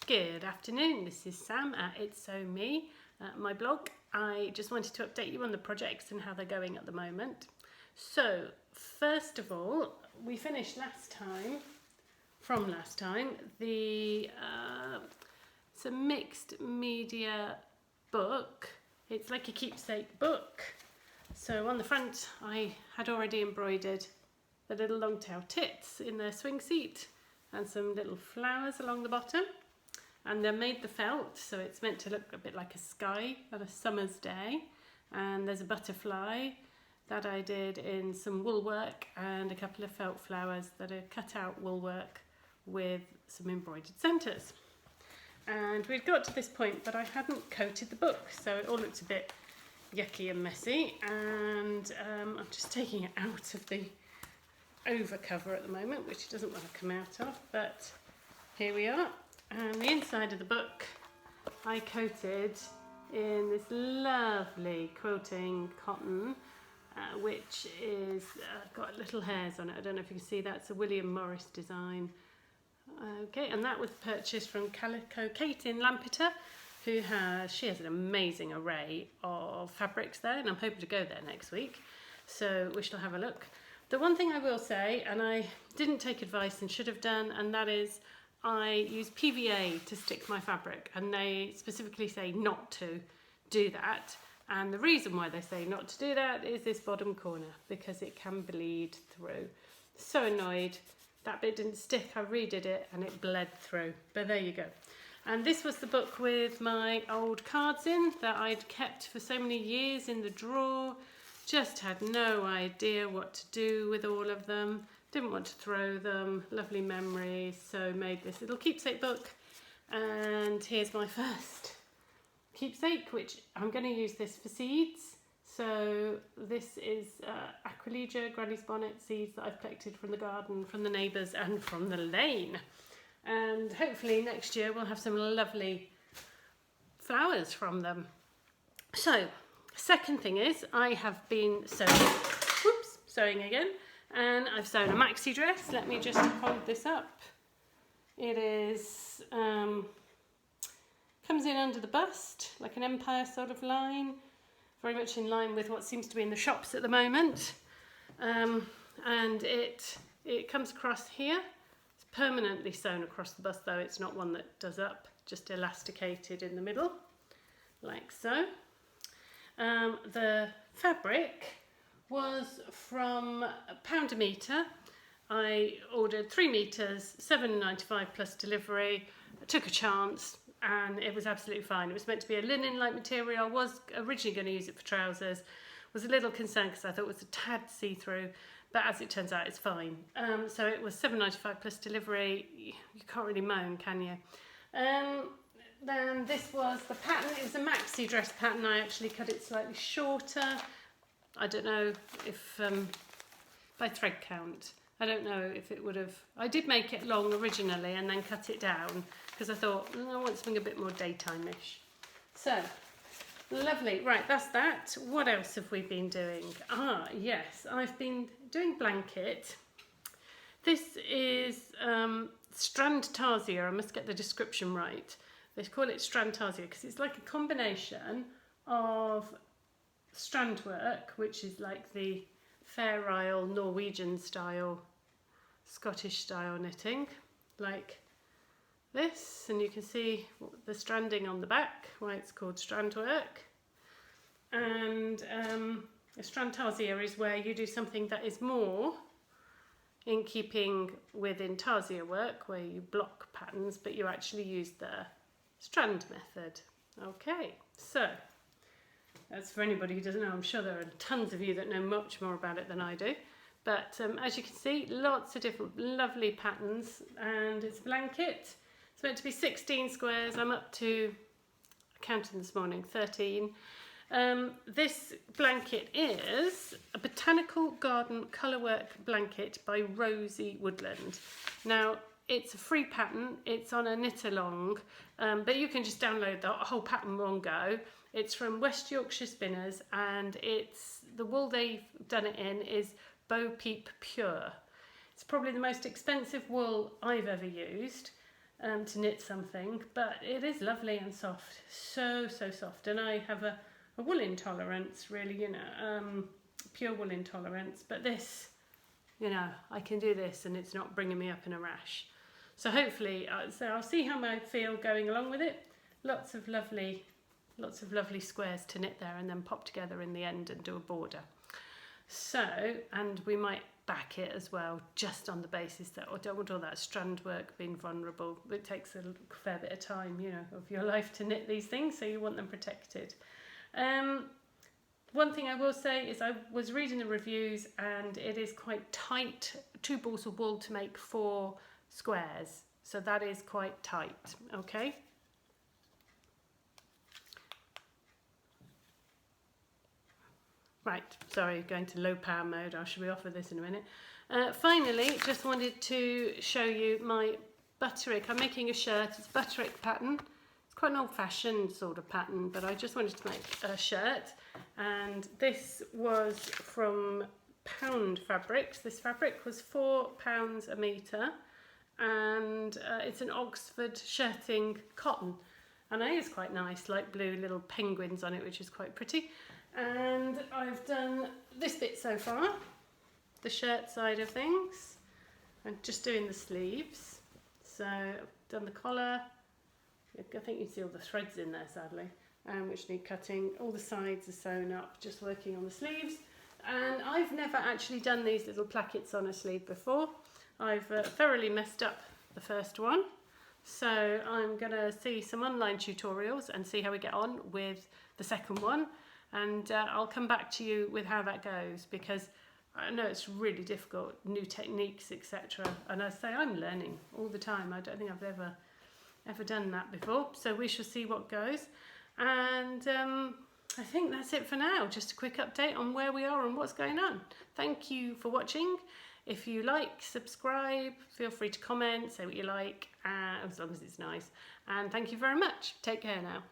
Good afternoon, this is Sam at It's So Me, my blog. I just wanted to update you on the projects and how they're going at the moment. So, first of all, we finished last time, it's a mixed media book. It's like a keepsake book. So on the front, I had already embroidered the little long tail tits in the swing seat and some little flowers along the bottom. And they're made the felt, so it's meant to look a bit like a sky on a summer's day. And there's a butterfly that I did in some wool work and a couple of felt flowers that are cut out wool work with some embroidered centres. And we'd got to this point, but I hadn't coated the book, so it all looked a bit yucky and messy. And I'm just taking it out of the over cover at the moment, which it doesn't want to come out of, but here we are. And the inside of the book I coated in this lovely quilting cotton, which is got little hairs on it. I don't know if you can see that. It's a William Morris design. Okay, and that was purchased from Calico Kate in Lampeter, she has an amazing array of fabrics there, and I'm hoping to go there next week, so we shall have a look. The one thing I will say, and I didn't take advice and should have done, and that is I use PVA to stick my fabric, and they specifically say not to do that. And the reason why they say not to do that is this bottom corner, because it can bleed through. So annoyed that bit didn't stick. I redid it and it bled through, but there you go. And this was the book with my old cards in that I'd kept for so many years in the drawer. Just had no idea what to do with all of them. Didn't want to throw them, lovely memories, so made this little keepsake book. And here's my first keepsake, which I'm going to use this for seeds. So this is Aquilegia Granny's Bonnet seeds that I've collected from the garden, from the neighbours and from the lane. And hopefully next year we'll have some lovely flowers from them. So, second thing is I have been sewing again. And I've sewn a maxi dress. Let me just hold this up. It is, comes in under the bust, like an empire sort of line, very much in line with what seems to be in the shops at the moment. And it comes across here. It's permanently sewn across the bust though, it's not one that does up, just elasticated in the middle, like so. The fabric was from £1 a metre. I ordered 3 metres, £7.95 plus delivery. I took a chance and it was absolutely fine. It was meant to be a linen-like material. I was originally going to use it for trousers. Was a little concerned because I thought it was a tad see-through, but as it turns out, it's fine. So it was £7.95 plus delivery. You can't really moan, can you? Then this was the pattern. It was a maxi dress pattern. I actually cut it slightly shorter. I don't know if by thread count, I don't know if it would have, I did make it long originally and then cut it down because I thought, I want something a bit more daytime-ish. So, lovely, right, that's that. What else have we been doing? Yes, I've been doing blanket. This is strand tarsia, I must get the description right. They call it strand tarsia because it's like a combination of strand work, which is like the Fair Isle Norwegian style, Scottish style knitting, like this, and you can see the stranding on the back, why it's called strand work. And a strand tarsia is where you do something that is more in keeping with intarsia work, where you block patterns, but you actually use the strand method. Okay, so that's for anybody who doesn't know. I'm sure there are tons of you that know much more about it than I do. But as you can see, lots of different lovely patterns, and it's a blanket. It's meant to be 16 squares. I'm up to, I counted this morning, 13. This blanket is a botanical garden colourwork blanket by Rosie Woodland. Now, it's a free pattern. It's on a knit along, but you can just download the whole pattern one go. It's from West Yorkshire Spinners, and the wool they've done it in is Bo Peep Pure. It's probably the most expensive wool I've ever used. to knit something, but it is lovely and soft, so soft. And I have a wool intolerance, really, you know, pure wool intolerance, but this, you know, I can do this and it's not bringing me up in a rash. So hopefully, so I'll see how I feel going along with it. Lots of lovely squares to knit there and then pop together in the end and do a border. So, and we might back it as well, just on the basis that I don't want all that strand work being vulnerable. It takes a fair bit of time, you know, of your life to knit these things, so you want them protected. One thing I will say is I was reading the reviews and it is quite tight, 2 balls of wool to make 4 squares, so that is quite tight, okay? Right, sorry, going to low power mode. I should be off with this in a minute. Finally, just wanted to show you my butterick. I'm making a shirt. It's butterick pattern. It's quite an old-fashioned sort of pattern, but I just wanted to make a shirt. And this was from Pound Fabrics. This fabric was £4 a metre, and it's an Oxford shirting cotton. And it is quite nice, light blue, little penguins on it, which is quite pretty. And I've done this bit so far, the shirt side of things. I'm just doing the sleeves. So I've done the collar. I think you can see all the threads in there, sadly, which need cutting. All the sides are sewn up, just working on the sleeves. And I've never actually done these little plackets on a sleeve before. I've thoroughly messed up the first one. So I'm going to see some online tutorials and see how we get on with the second one. And I'll come back to you with how that goes, because I know it's really difficult, new techniques, etc. And I say I'm learning all the time. I don't think I've ever done that before. So we shall see what goes. And I think that's it for now. Just a quick update on where we are and what's going on. Thank you for watching. If you like, subscribe, feel free to comment, say what you like, as long as it's nice. And thank you very much. Take care now.